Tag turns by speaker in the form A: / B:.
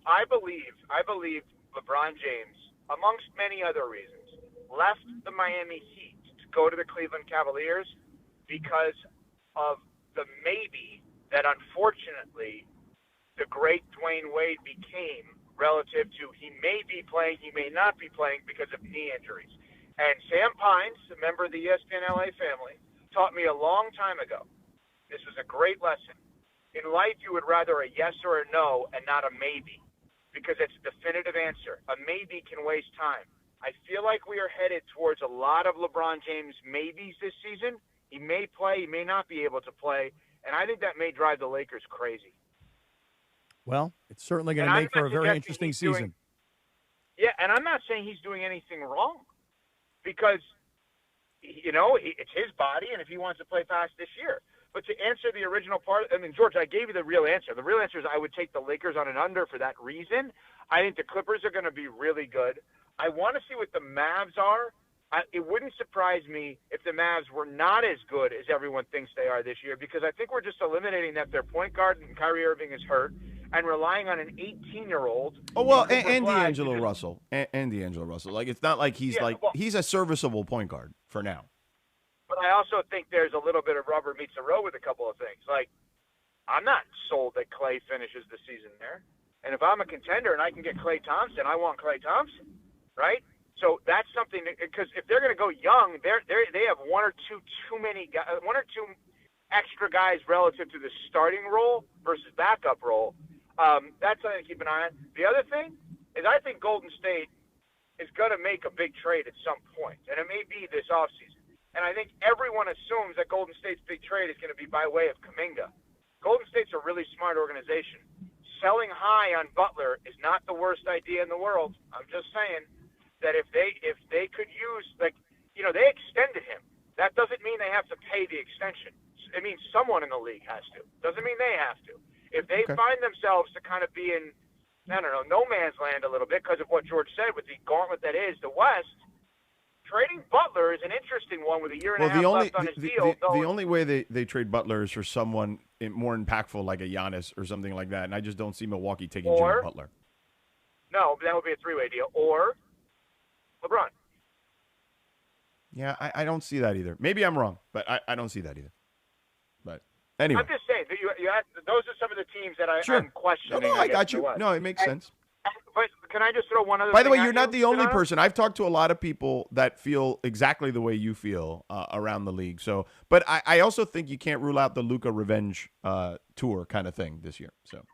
A: I believe LeBron James, amongst many other reasons, left the Miami Heat to go to the Cleveland Cavaliers because of the maybe that unfortunately the great Dwayne Wade became relative to he may be playing, he may not be playing because of knee injuries. And Sam Pines, a member of the ESPN LA family, taught me a long time ago. This was a great lesson. In life, you would rather a yes or a no and not a maybe, because it's a definitive answer. A maybe can waste time. I feel like we are headed towards a lot of LeBron James maybes this season. He may play, he may not be able to play, and I think that may drive the Lakers crazy.
B: Well, it's certainly going to make for a very interesting season.
A: And I'm not saying he's doing anything wrong, because, it's his body, and if he wants to play fast this year. But to answer the original part, George, I gave you the real answer. The real answer is I would take the Lakers on an under for that reason. I think the Clippers are going to be really good. I want to see what the Mavs are. It wouldn't surprise me if the Mavs were not as good as everyone thinks they are this year, because I think we're just eliminating that their point guard and Kyrie Irving is hurt and relying on an 18-year-old.
C: Oh, well, and D'Angelo Russell. And D'Angelo Russell. Like, it's not like he's he's a serviceable point guard for now.
A: But I also think there's a little bit of rubber meets the road with a couple of things. Like, I'm not sold that Klay finishes the season there. And if I'm a contender and I can get Klay Thompson, I want Klay Thompson, right? So that's something, because if they're going to go young, they have one or two extra guys relative to the starting role versus backup role. That's something to keep an eye on. The other thing is I think Golden State is going to make a big trade at some point, and it may be this offseason. And I think everyone assumes that Golden State's big trade is going to be by way of Kuminga. Golden State's a really smart organization. Selling high on Butler is not the worst idea in the world. I'm just saying that if they could use, they extended him. That doesn't mean they have to pay the extension. It means someone in the league has to. Doesn't mean they have to. If they find themselves to kind of be in, no man's land a little bit because of what George said with the gauntlet that is the West, trading Butler is an interesting one with a year and a half left on his deal.
C: The only way they trade Butler is for someone more impactful like a Giannis or something like that, and I just don't see Milwaukee taking Jimmy Butler.
A: No, that would be a three-way deal. Or LeBron.
C: Yeah, I don't see that either. Maybe I'm wrong, but I don't see that either. But anyway.
A: I'm just saying, those are some of the teams that I'm questioning.
C: No, I got you. No, it makes sense.
A: But can I just throw one other
C: By the
A: thing
C: way, you're not the only
A: Sedano?
C: person. I've talked to a lot of people that feel exactly the way you feel around the league. So, but I also think you can't rule out the Luka revenge tour kind of thing this year. So.